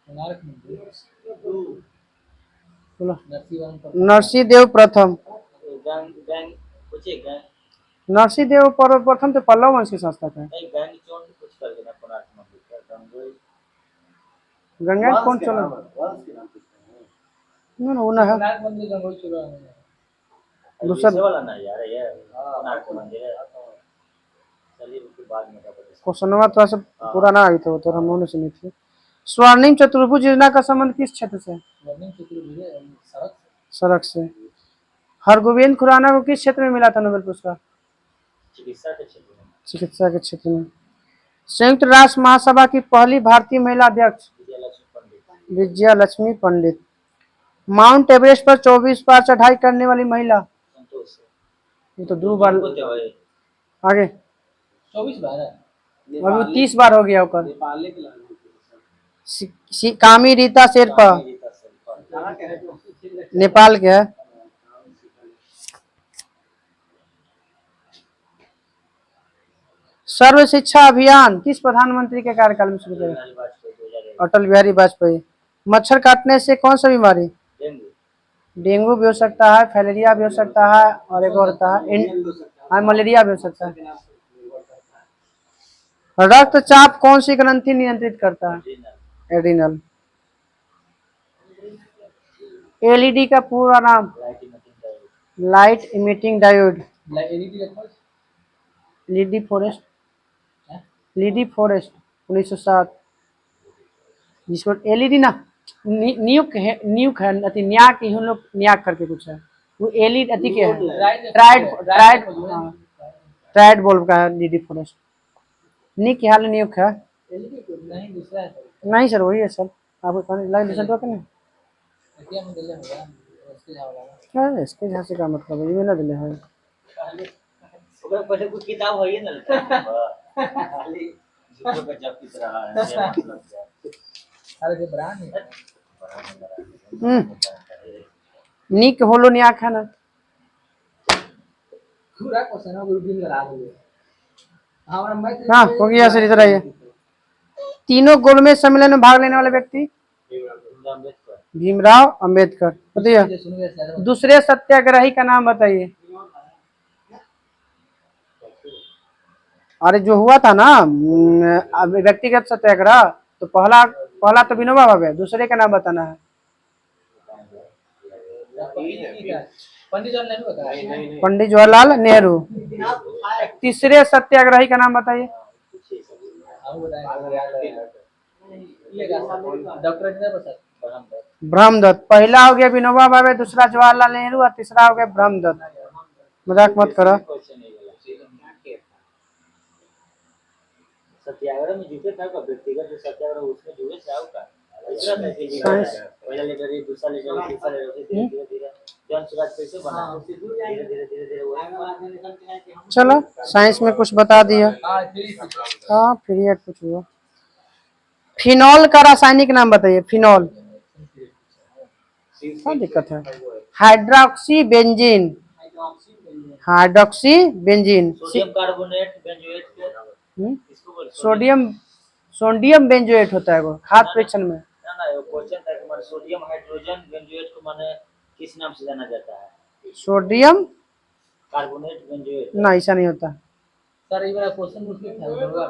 कोणार्क मंदिर बोलो। नरसिंहवर्मन पर नरसिंहदेव प्रथम। गैंग गैंग कुछ है गैंग नरसिंहदेव प्रथम तो पल्लव वंश के शासक है। नहीं गैंग चोन कुछ कर देना कोणार्क मंदिर का गंगोई गंगा कौन चला? ना वो ना है। कोणार्क मंदिर गंगोई चलो दूसरा दूसरे वाला ना यार ये कोणार्क मंदिर है चलिए उसके बाद में बता क्वेश्चनवा थोड़ा सा पुराना आई तो हम लोगों ने सुनी थी। स्वर्णिम चतुर्भुज योजना का संबंध किस क्षेत्र से? वर्णिम चतुर्भुज सड़क सड़क से। हरगोविंद खुराना को किस क्षेत्र में मिला था नोबेल पुरस्कार? चिकित्सा के क्षेत्र में चिकित्सा के क्षेत्र में। संयुक्त राष्ट्र महासभा की पहली भारतीय महिला अध्यक्ष विजयलक्ष्मी पंडित विजया लक्ष्मी पंडित। माउंट एवरेस्ट पर 24 बार चढ़ाई करने वाली महिला? संतोष ये तो 2 बार होते भाई आगे। 24 बार है अभी 30 बार हो गया ओकर। नेपाल के लाने कामी रीता शेरपा रीता से नेपाल के है। सर्व शिक्षा अभियान किस प्रधानमंत्री के कार्यकाल में शुरू किया? वाजपेयी 2001 अटल बिहारी वाजपेयी। मच्छर काटने से कौन सा बीमारी? डेंगू डेंगू भी हो सकता है, फाइलेरिया भी हो सकता है, और एक और होता है हाँ मलेरिया भी हो सकता है। रक्तचाप कौन सी ग्रंथि नियंत्रित करता है? Renal adrenal. एलईडी का पूरा नाम? Light emitting diode light emitting diode. LED रखो लीडी फॉरेस्ट। लीडी फॉरेस्ट 1907 जिसको एलईडी ना न्यूक है अति न्याक ही हम लोग न्याक करके कुछ है वो एलईडी अति के है ट्राइड बल्ब का है लीडी फॉरेस्ट। निक के हाल न्यूक है नहीं दूसरा है नहीं सर वही है सर आपको लाइव लिसन तो नहीं एटीएम में दिले होगा उसके जाओ लगा क्या इसके यहाँ से क्या मतलब है ये ना दिले है ओकर पहले कुछ किताब है ना खाली झूठो का जब किस रहा है ये मतलब क्या अरे जो ब्रांड है निक होलो न्याक है ना पूरा क्वेश्चन है ग्रुपिंग करा दो हमारा मैथ हाँ हो गया सर इधर आइए। तीनों गोलमेज सम्मेलन में भाग लेने वाले व्यक्ति? भीमराव अंबेडकर। बताइए दूसरे सत्याग्रही का नाम बताइए। अरे जो हुआ था ना व्यक्तिगत सत्याग्रह तो पहला तो विनोबा भावे दूसरे का नाम बताना है। पंडित जवाहरलाल नेहरू। तीसरे सत्याग्रही का नाम बताइए। ब्रह्मदत्त। पहला हो गया विनोबा भावे दूसरा जवाहरलाल नेहरू और तीसरा हो गया ब्रह्मदत्त। मजाक मत करो। सत्याग्रह में जुटे था का व्यक्तिगत जो सत्याग्रह उसमें जुड़े थे का दूसरा था कि पहला लेटर ये दूसरा लेटर तीसरा लेटर धीरे धीरे जन सुराज कैसे बना धीरे धीरे चलो साइंस में कुछ बता दिया। हाँ पीरियड कुछ हुआ। फिनॉल का रासायनिक नाम बताइए। फिनॉल क्या दिक्कत है? Hydroxy benzene. Hydroxy benzene. Sodium carbonate benzoate इसको बोल सोडियम बेंजोएट होता है वो खाद परीक्षण में ना वो क्वेश्चन था कि सोडियम हाइड्रोजन बेंजोएट को माने किस नाम से जाना जाता है? सोडियम कार्बोनेट बेंजोएट ना ऐसा नहीं होता सर ये वाला क्वेश्चन मुझे होगा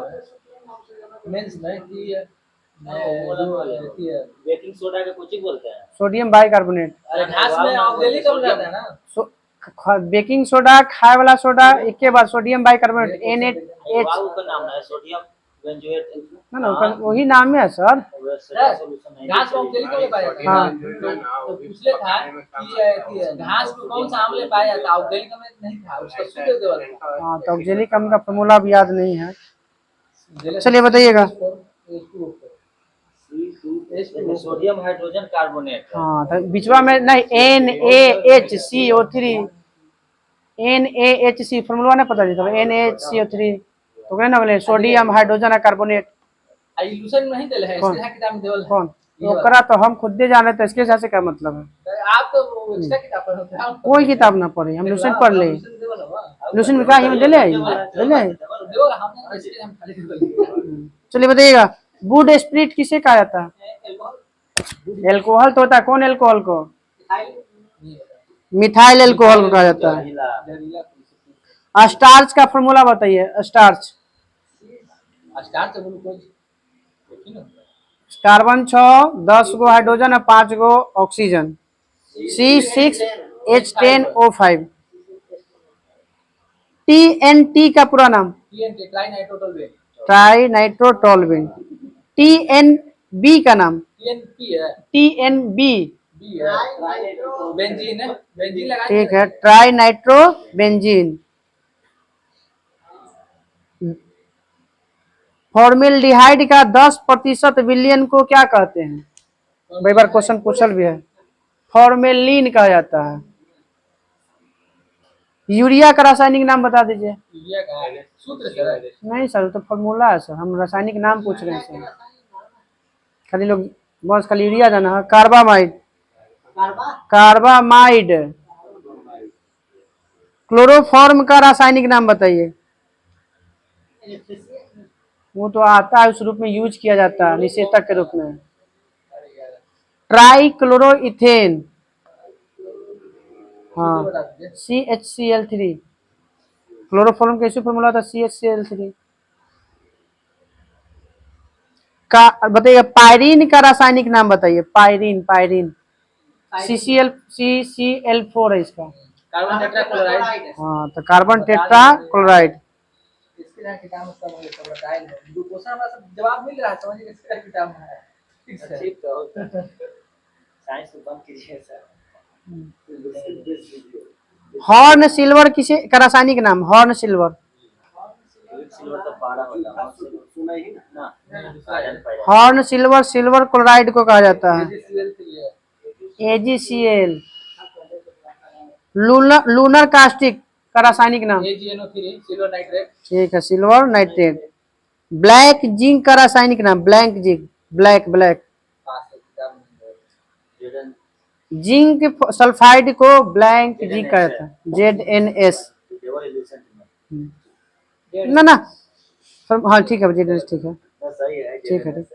मेंस में कि बेकिंग सोडा के कुछ ही बोलते हैं सोडियम बाइकार्बोनेट। अरे घास में ऑक्जेलिक हो जाता है ना बेकिंग सोडा खाए वाला सोडा एक के बाद सोडियम बाइकार्बोनेट NaH वाव का नाम है सोडियम बेंजोएट ना वही नाम है सर। घास में ऑक्जेलिक को पाया जाता है तो पूछले था कि घास में कौन सा अम्ल पाया जाता है ऑक्जेलिक में नहीं था उसका शुद्ध देवल। हाँ तो ऑक्जेलिक अम्ल का फॉर्मूला भी याद नहीं है। चलिए बताइएगा। जैसे सोडियम हाइड्रोजन कार्बोनेट है। हाँ तो बिचवा में नहीं NaHCO3 NaHC फॉर्मूला नहीं पता था NaHCO3 तो कहना बोले सोडियम हाइड्रोजन कार्बोनेट इल्यूशन नहीं दिले है, कौन इसके किताब में देवल है। कौन तो करा तो हम खुद दे जाने तो इसके हिसाब से क्या मतलब है। आप तो एक्स्ट्रा किताब पढ़ते हैं। कोई किताब ना पढ़े हम लूसेंट पढ़ ले। लूसेंट में क्या है दे ले देवल हमने इसके हम खाली देवल। चलिए बताइएगा गुड स्पिरिट किसे कहा जाता है। एल्कोहल तो होता है कौन एल्कोहल को मिथाइल एल्कोहल को कहा जाता है। स्टार्च का फॉर्मूला बताइए। स्टार्च स्टार्च ग्लूकोज कार्बन 6 10 गो हाइड्रोजन और 5 गो ऑक्सीजन C6H10O5 TNT का पूरा नाम टीएनटी ट्राई नाइट्रोटोलुएन TNB का नाम टीएनपी है, TNB बी है, बेंजीन है, बेंजीन लगा ठीक है ट्राई नाइट्रो बेंजीन। फॉर्मेल्डिहाइड का 10% विलयन को क्या कहते हैं। कई बार क्वेश्चन पूछल भी है। फॉर्मेलिन कहा जाता है। यूरिया का रासायनिक नाम बता दीजिए। यूरिया का सूत्र सर नहीं सर तो फॉर्मूला है सर हम रासायनिक नाम पूछ रहे हैं सर। खाली लोग बस खाली यूरिया जाना है। Carbamide carbamide. क्लोरोफॉर्म का रासायनिक नाम बताइए। वो तो आता है उस रूप में यूज किया जाता है निषेधक के रूप में। ट्राइक्लोरोइथेन हाँ CHCl3 क्लोरोफॉर्म कैसे फॉर्मूला था CHCl3 का बताइए। पायरीन का रासायनिक नाम बताइए। पायरीन पायरीन CCl4 है इसका। कार्बन टेट्राक्लोराइड हाँ तो कार्बन टेट्रा क्लोराइड। इसके नाम किताब में सब बताया है। दो क्वेश्चन हमारा सब जवाब मिल रहा है, समझिए इसका किताब में है। ठीक है ठीक तो साइंस को बंद कीजिए सर। हॉर्न सिल्वर किसे का रासायनिक नाम। हॉर्न सिल्वर सिल्वर तो पारा होता है सुना ही ना iron पायरन। Horn silver silver chloride को कहा जाता है AgCl3 है, AgCl। लूनर कास्टिक का रासायनिक नाम AgNO3 सिल्वर नाइट्रेट। ठीक है सिल्वर नाइट्रेट। ब्लैक जिंक का रासायनिक नाम। Black zinc black black. पास है किताब में। जिंक सल्फाइड को ब्लैक जिंक कहा जाता है ZNS। ना ना हाँ ठीक है ZNS ठीक है ठीक है ठीक।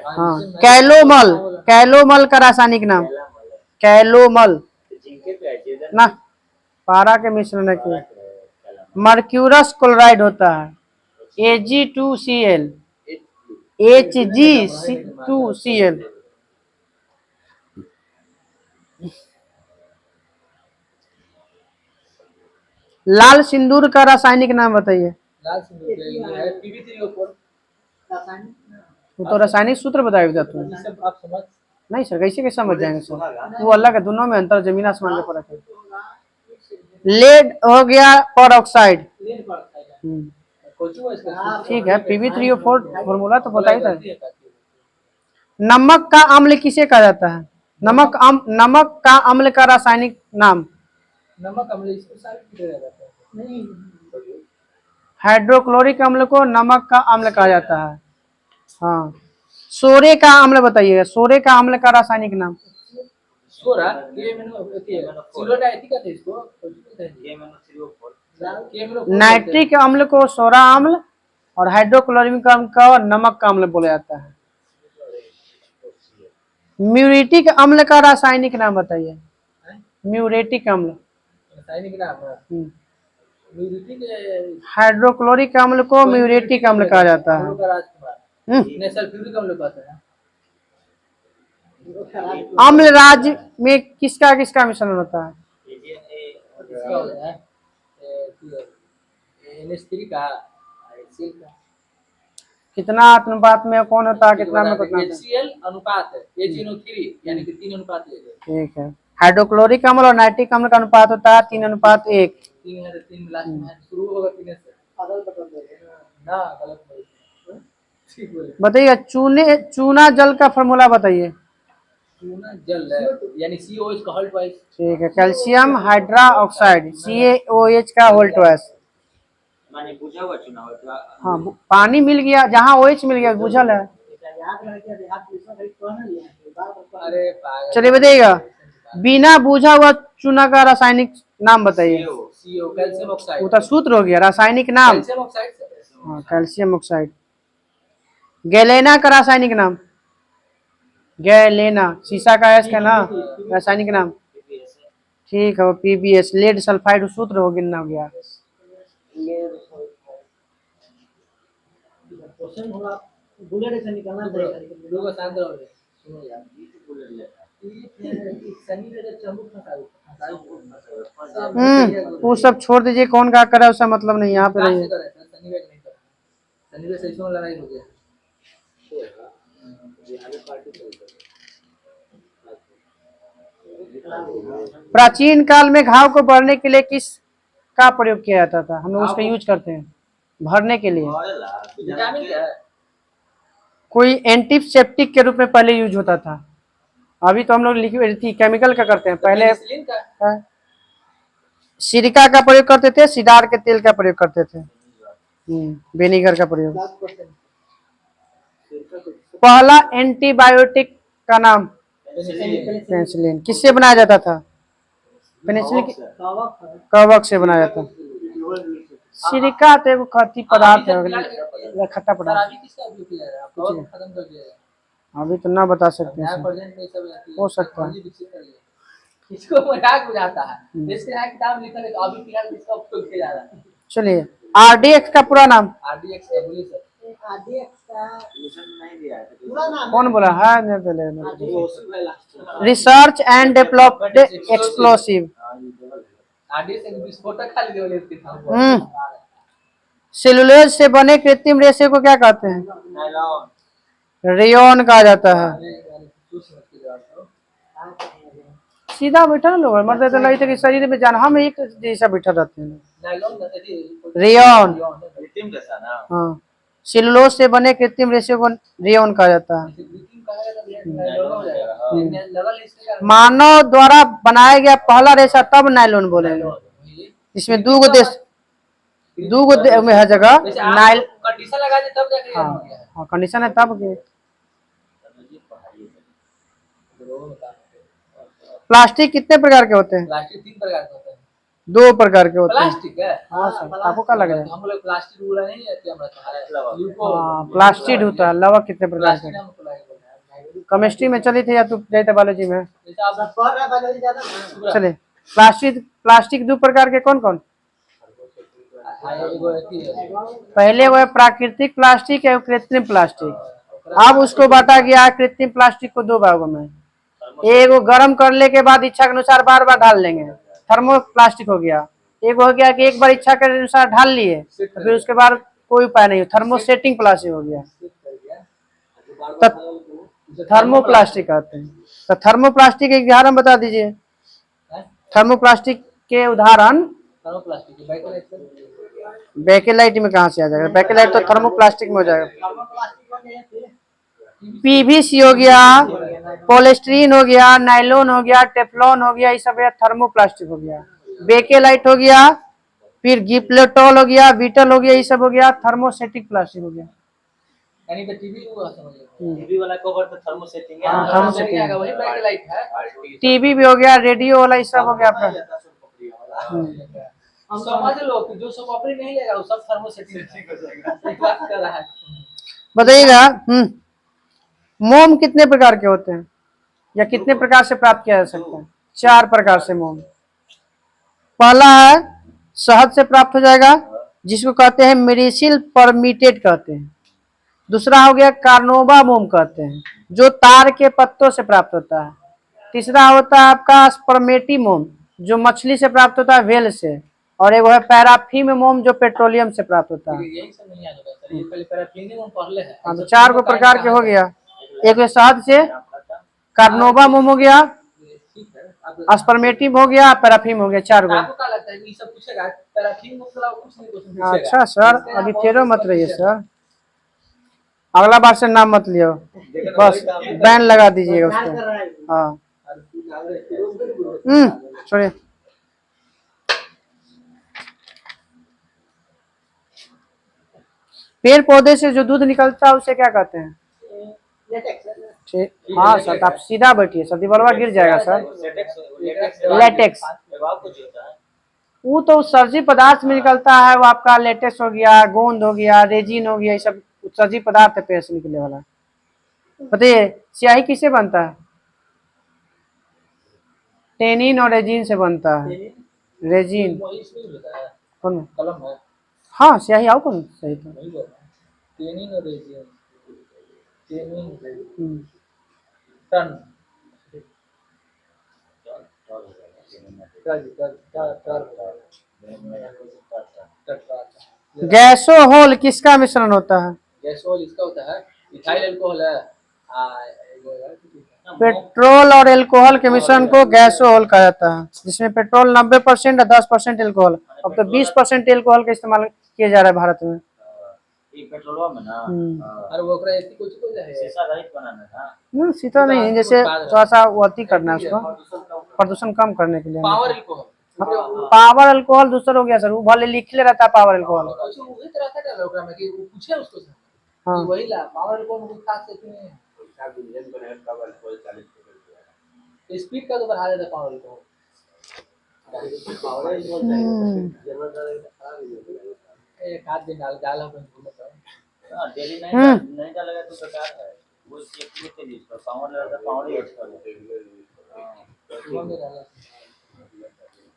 हाँ कैलोमल कैलोमल का रासायनिक नाम। कैलोमल ना पारा के मिश्रण है कि मर्क्यूरस क्लोराइड होता है Ag2Cl Hg2Cl। लाल सिंदूर का रासायनिक नाम बताइए। लाल सिंदूर ये है Pb3O4। वो तो रासायनिक सूत्र बताएगा तू। ये सब आप समझ नहीं सर कैसे कैसे समझ जाएंगे सर। वो अल्लाह के दोनों में अंतर जमीन आसमान का फर्क है। लेड हो गया पर ऑक्साइड ठीक है Pb3O4 फॉर्मूला तो पता ही था। नमक का अम्ल किसे कहा जाता है। नमक का अम्ल का रासायनिक नाम। नमक अम्ल इसको सारे किया जाता है। नहीं हाइड्रोक्लोरिक अम्ल को नमक का अम्ल कहा जाता है। हाँ सोरे का अम्ल बताइएगा। सोरे का अम्ल का रासायनिक नाम। सोरा ये मैंने होती है सिलोटा एथिका थे इसको ये मैंने सिलो नाइट्रिक अम्ल को सोरा अम्ल और हाइड्रोक्लोरिक अम्ल को नमक का अम्ल बोला जाता है। म्यूरेटिक अम्ल का रासायनिक नाम बताइए। म्यूरेटिक अम्ल रासायनिक नाम है म्यूरेटिक। हाइड्रोक्लोरिक अम्ल को म्यूरेटिक अम्ल कहा जाता है। ने सल्फ्यूरिक अम्ल कहते हैं। अम्ल राज्य में किसका किसका मिश्रण होता है। इसका होता है NH3 का HCl का कितना अनुपात में कौन होता है कितना में कितना। HCl अनुपात है HNO3 यानी कि 3:1 ठीक है। हाइड्रोक्लोरिक अम्ल और नाइट्रिक अम्ल का अनुपात होता है 3:1। 3 है तो 3 लास्ट में शुरू होगा 3 से अदल बटन दे ना गलत बोले, ठीक बोले। बताइए चूना जल का फॉर्मूला बताइए। चूना जल है यानी COH का होल ट्वाइस। ठीक है, कैल्शियम हाइड्रा ऑक्साइड CaOH का होल ट्वाइस। माने बुझा हुआ चुना हुआ। हाँ, पानी मिल गया, जहाँ OH मिल गया बुझल है। याद रखिए याद दूसरा कहीं पढ़ना नहीं है बार-बार अरे पागल। चलिए बताइएगा, बिना बुझा हुआ चूना का रासायनिक नाम बताइए। CO calcium oxide. वो तो सूत्र हो गया, रासायनिक नाम। कैल्शियम ऑक्साइड से। हाँ, कैल्शियम ऑक्साइड। गैलेना का रासायनिक नाम। गैलेना शीशा का एस का नाम, रासायनिक नाम। ठीक है, वो PbS लेड सल्फाइड सूत्र हो गया। क्वेश्चन होगा बुलेट से निकलना पड़ेगा। लोगों का शांत रहो। सुनो यार, शनि का जब चंबुक फंसा वो सब छोड़ दीजिए, कौन क्या करे उसका मतलब नहीं, यहाँ पे शनि रहिए। का नहीं करता। शनि का सही में लड़ाई हो गया। प्राचीन काल में घाव को भरने के लिए किस का प्रयोग किया जाता था? हम लोग उसका यूज करते हैं भरने के लिए। विटामिन क्या है? कोई एंटीसेप्टिक के रूप में पहले यूज होता था, अभी तो हम लोग लिक्विड केमिकल का करते हैं। पहले पेनिसिलिन का। सिरका का प्रयोग करते थे, सिडार के तेल का प्रयोग करते थे, विनेगर का प्रयोग। पहला एंटीबायोटिक का नाम पेनिसिलिन। किससे बनाया जाता था? पेनिसिलिन कवक से बनाया जाता। सिरका तो एगो खट्टी पदार्थ है, खट्टा पदार्थ। अभी किसका उपयोग किया जा रहा है? कवक खत्म कर दिया है। अभी तो ना बता सकते नया हैं, वर्जन में सब रहती है। हो सकता है। टेक्नोलॉजी विकसित कर लिया। इसको मजाक उड़ाता है। जैसे है किताब लिखा है तो अभी फिलहाल इसका उपयोग किया जा रहा है। चलिए, RDX का पूरा नाम। RDX बोलिए सर। आरडीएक्स का नहीं दिया है पूरा नाम कौन बोला है? है research and developed explosive. RDX एक विस्फोटक खाली देवले इसके नाम। सेलुलोज से बने कृत्रिम रेशे को क्या कहते हैं? नायलॉन। रेयॉन कहा जाता है। तू समझ के जवाब दो। सीधा बैठा ना लोग, मतलब तो लगता है कि शरीर में जान, हम एक जैसा बैठा रहते हैं। Nylon rayon. कृत्रिम जैसा ना। हाँ, सेलुलोज से बने कृत्रिम रेशे को रेयॉन कहा जाता है। मानव द्वारा बनाया गया पहला रेशा तब नायलॉन बोलेंगे। इसमें दो में है जगह नाइल। कंडीशन लगा दे तब जाके हाँ हाँ, कंडीशन है तब के। प्लास्टिक कितने प्रकार के होते हैं? प्लास्टिक 3 प्रकार के होते हैं। 2 प्रकार के होते हैं। प्लास्टिक है। हाँ सर, आपको क्या लग रहा है? हम लोग प्लास्टिक उड़ा नहीं है क्या? हाँ, प्लास्टिड होता है। लवा कितने प्रकार के? केमिस्ट्री में चली थी या तू जाते बायोलॉजी में? पढ़ रहा बायोलॉजी ज्यादा ना। चले, प्लास्टिक 2 प्रकार के कौन कौन? पहले वो प्राकृतिक प्लास्टिक है, कृत्रिम प्लास्टिक। अब उसको बांटा गया कृत्रिम प्लास्टिक को 2 भागों में। एक वो गर्म करने के बाद इच्छा के अनुसार बार बार ढाल लेंगे, थर्मो प्लास्टिक हो गया। एक हो गया कि एक बार इच्छा के अनुसार ढाल लिए तो फिर उसके बाद कोई उपाय नहीं, थर्मोसेटिंग प्लास्टिक हो गया। तो थर्मोप्लास्टिक कहते हैं। तो थर्मोप्लास्टिक के उदाहरण बता दीजिए। थर्मोप्लास्टिक के उदाहरण बैकेलाइट में कहाँ से आ जाएगा? बैकेलाइट तो थर्मोप्लास्टिक में हो जाएगा। PVC हो गया, पॉलिस्टीरीन हो गया, नायलॉन हो गया, टेफ्लॉन हो गया, ये सब थर्मोप्लास्टिक हो गया। बेकेलाइट हो गया, फिर गिप्लेटॉल हो गया, बीटल हो गया, ये सब हो गया थर्मोसेटिक प्लास्टिक हो गया। यानी कि टीवी वाला कवर तो थर्मोसेटिंग है। हाँ, थर्मोसेटिंग है। वही बैकलाइट है। टीवी भी हो गया, रेडियो वाला ये सब हो गया आपका। समझ लो कि जो सब ऑपरेट नहीं लेगा वो सब थर्मोसेटिंग हो जाएगा। एक बात कर रहा है। बताइएगा, मोम कितने प्रकार के होते हैं या कितने प्रकार से प्राप्त किया जा सकता है? 4 प्रकार से मोम। पहला है शहद से प्राप्त हो जाएगा, जिसको कहते हैं मेरिसिल परमीटेड कहते हैं। दूसरा हो गया कार्नोबा मोम कहते हैं, जो तार के पत्तों से प्राप्त होता है। तीसरा होता है आपका स्पर्मेटी मोम, जो मछली से प्राप्त होता है, व्हेल से। और एक है पैराफिन मोम, जो पेट्रोलियम से प्राप्त होता है। यही सब नहीं आ जाता सर, ये पहले पैराफिन मोम पहले है। हाँ, तो 4 को प्रकार के हो गया। एक है शहद से, कार्नोबा मोम हो गया, ठीक है। स्पर्मेटिव हो गया, पैराफिन हो गया, 4 गो। आपको क्या लगता है है कि ये सब पूछेगा, पैराफिन मतलब कुछ नहीं क्वेश्चन पूछेगा। अच्छा सर, इसके यहाँ अभी बहुत फेरो से मत सब रहिए पूछेगा। सर, अगला बार से नाम मत लियो, बस बैन लगा दीजिएगा प्रचार उसको। कर रहा है। हाँ और तू आगे फिरोज को नहीं बोलो। छोड़िए। पेड़ पौधे से जो दूध निकलता है उसे क्या कहते हैं? ठीक, हाँ सर, तो आप सीधा बैठिए सर, दीवारवा गिर जाएगा सर। लेटेक्स, दबाव कुछ होता है। वो तो सर्जी पदार्थ में निकलता है, वो आपका लेटेक्स हो गया, गोंद हो गया, रेजिन हो गया, ये सब सर्जी पदार्थ है पेड़ से निकलने वाला। बताइए स्याही किससे बनता है? टेनिन और रेजिन से बनता है। रेजिन वो इसमें भी होता है, कौन? कलम है, हाँ स्याही आओ कौन सही था। नहीं बोल रहा। टेनिन और रेजिन, टेनिन टन गैसो होल किसका मिश्रण होता है? गैसोल इसका होता है, इथाइल अल्कोहल है। पेट्रोल और अल्कोहल के मिश्रण को गैसो होल कहा जाता है, जिसमें पेट्रोल 90% और 10% अल्कोहल। अब तो 20% अल्कोहल का इस्तेमाल किया जा रहा है भारत में। ये पेट्रोलवा में ना और वो ओकरा ऐसी कुछ को है शीशा रहित बनाना ना। सीधा नहीं, जैसे थोड़ा सा वो अति करना है उसको, प्रदूषण कम करने के लिए। Power alcohol. पावर अल्कोहल दूसरा हो गया सर, वो भले लिखले रहता है पावर अल्कोहल। अच्छा वही तरह का कर ओकरा में कि वो पूछे उसको से हाँ। कि वही ला पावर अल्कोहल को खास से नहीं है। स्पीड का तो बढ़ा देता पावर अल्कोहल। एक आध दिन डाल अपन भूलता है। डेली नहीं डालेगा तो बेकार है। वो चेक के लिए पर पावर लगा पावर यूज कर।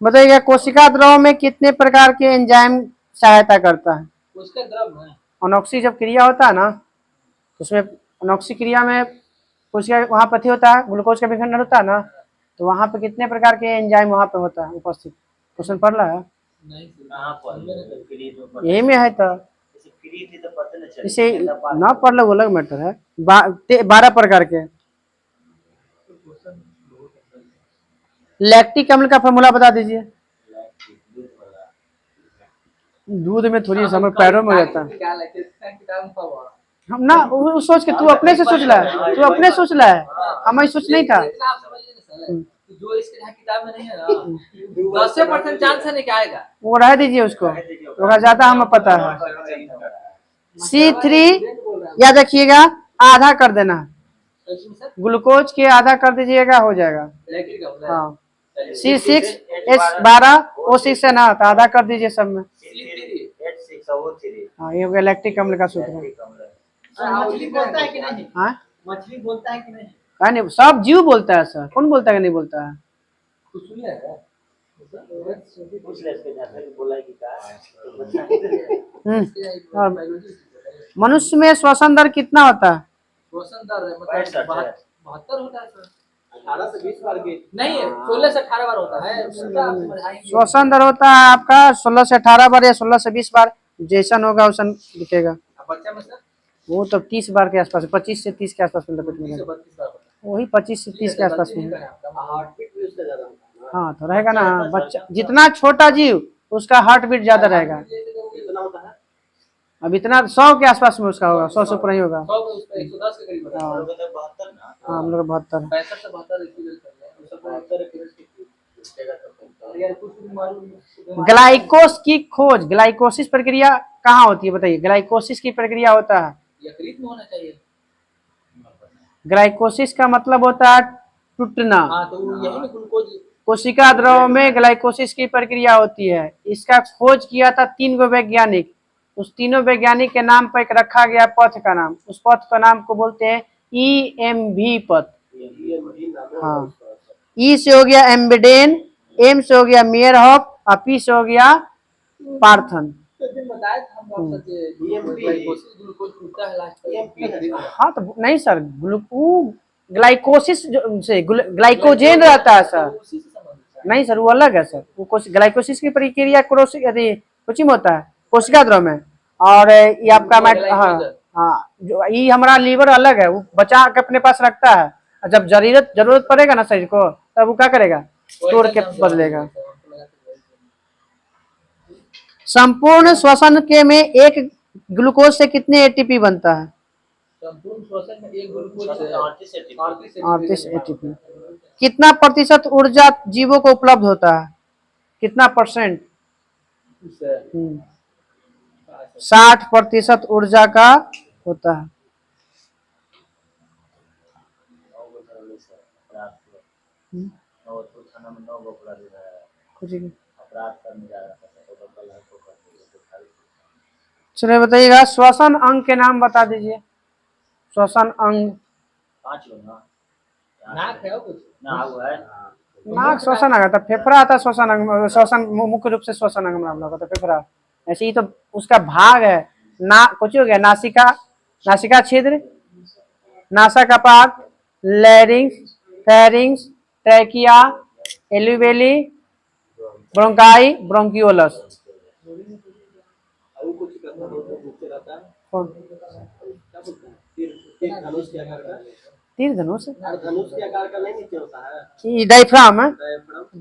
बताइए कोशिका द्रव में कितने प्रकार के एंजाइम सहायता करता है? उसका द्रव है अनोक्सी जब क्रिया होता है ना, तो उसमें अनोक्सी क्रिया में कोशिका वहाँ पर होता है, ग्लूकोज का विखंडन होता है ना, तो वहाँ पे कितने प्रकार के एंजाइम वहाँ पे होता है उपस्थित? क्वेश्चन पढ़ रहा है? नहीं कहां पर यही में है तो फ्री थी तो पता नहीं चला। इसे ना पढ़ लो, वो अलग मैटर है। 12 प्रकार के। लैक्टिक अम्ल का फॉर्मूला बता दीजिए। दूध में थोड़ी समय पैरों में रहता है। क्या लगता है किताब पावर हम ना वो सोच के तू अपने से सोच ला है, तू अपने सोच ला है, हमारी सोच नहीं था। लेकिन आप समझिए ना सर कि जो इसके यहाँ किताब में नहीं है ना 10% चांस है नहीं कि आएगा। वो रह दीजिए उसको, थोड़ा ज्यादा हमें पता है। C3 याद रखिएगा, आधा कर देना, ग्लूकोज के आधा कर दीजिएगा, हो जाएगा। हाँ C6H12O6 है ना, तो आधा कर दीजिए सब में। हाँ ये हो गया लैक्टिक अम्ल का सूत्र। मछली बोलता है कि नहीं? हाँ मछली बोलता है कि नहीं? नहीं, सब जीव बोलता है सर, कौन बोलता है कि नहीं बोलता है? कुछ सुन है मनुष्य में श्वसन दर कितना होता है? श्वसन दर मतलब 72 होता है सर। 18 से 20 बार की नहीं है, 16 से 18 बार होता है। श्वसन दर होता है आपका 16 से 18 बार या 16 से 20 बार, जैसन होगा वैसन दिखेगा। बच्चा में सर वो तो 30 बार के आसपास, 25 से 30 के आसपास में लपेट में, 32 बार होता वही 25 से 30 के आसपास में। है। हार्ट बीट भी उसका ज्यादा होता है। हाँ तो रहेगा ना, बच्चा जितना छोटा जीव उसका हार्ट बीट ज्यादा रहेगा। कितना होता है? अब इतना 100 के आसपास में उसका होगा, 100 से ऊपर ही होगा। 100 में उसका 110 के करीब होता है। हाँ हम लोग 72। 65 से 72 इक्विवेलेंट कर रहे हैं। वो सब 72 के यार कुछ भी मालूम। ग्लाइकोस की खोज, ग्लाइकोसिस प्रक्रिया कहाँ होती है बताइए? ग्लाइकोसिस की प्रक्रिया होता है, यकृत में होना चाहिए। ग्लाइकोसिस का मतलब होता है टूटना। हाँ तो यही ना ग्लूकोज। कोशिका द्रव में ग्लाइकोसिस की प्रक्रिया होती है। इसका खोज किया था 3 गो वैज्ञानिक। उस तीनों वैज्ञानिक के नाम पर एक रखा गया पथ का नाम, उस पथ का नाम को बोलते हैं EMV पथ। हाँ ई से हो गया एम्बिडेन, एम से हो गया मेयरहॉफ और पी से हो गया पार्थन। बताया था हम आपको कि ग्लूकोज टूटता है लास्ट में। हाँ तो नहीं सर, ग्लाइकोसिस से ग्लाइकोजेन रहता है सर। उसी से संबंधित है। नहीं सर वो अलग है सर, वो ग्लाइकोसिस की प्रक्रिया कुछ में होता है कोशिका द्रव में। और ये आपका हाँ हाँ जो ये हमारा लीवर अलग है, वो बचा के अपने पास रखता है, और जब जरूरत पड़ेगा ना शरीर को, तब वो क्या करेगा, तोड़ के बदलेगा। संपूर्ण श्वसन के में एक ग्लूकोज से कितने एटीपी बनता है? संपूर्ण श्वसन में एक ग्लूकोज से 38 एटीपी। कितना प्रतिशत ऊर्जा जीवों को उपलब्ध होता है? कितना परसेंट? 60% ऊर्जा का होता है। और तो थाना में 9 गोपला दे रहा है, कुछ ही- अपराध करने जा रहा था तो कल है तो कर चलिए बताइएगा, श्वसन अंग के नाम बता दीजिए। श्वसन अंग। 5 लोग ना नाक है कुछ ना वो है नाक श्वसन अंग आता, फेफड़ा आता श्वसन अंग। श्वसन मुख्य रूप से श्वसन अंग में हम लोग होता फेफड़ा। ऐसे ही तो उसका भाग है ना। कुछ हो गया, नासिका, नासिका छिद्र, नासा कपाट, लैरिंग्स, फेरिंग्स, ट्रैकिया, एल्यूवेली, ब्रोंकाई, ब्रोंकियोलस। कौन? तीर धनुष। धनुष के आकार का नहीं नीचे होता है। ये डायफ्राम है।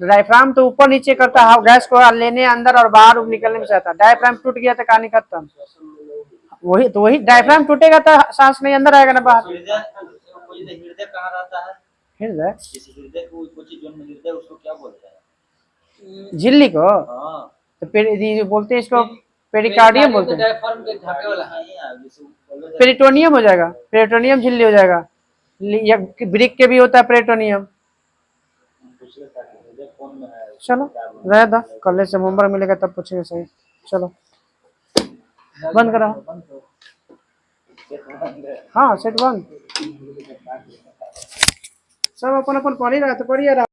डायफ्राम तो ऊपर नीचे करता है, गैस को लेने अंदर और बाहर निकलने में चाहता है। डायफ्राम टूट गया तो कहानी खत्म। वही तो, वही डायफ्राम टूटेगा तो सांस नहीं अंदर आएगा ना बाहर। हृदय कहाँ रहता है? हृदय, जैसे हृदय को कुछ जोन में हृदय उसको क्या बोलते हैं? झिल्ली को हाँ तो ये बोलते हैं इसको पेरिकार्डियम बोलते हैं। डायफ्राम के ढाके वाला है। नहीं यार, जैसे बोले थे पेरिटोनियम हो जाएगा, पेरिटोनियम झिल्ली हो जाएगा। या ब्रिक के भी होता है पेरिटोनियम। दूसरे का हृदय कौन में है? चलो रह दो, कल से होमवर्क मिलेगा तब पूछेंगे। सही, चलो बंद करो। हाँ सेट बंद। सब अपन अपन पढ़ी रहा तो पढ़िए रहा।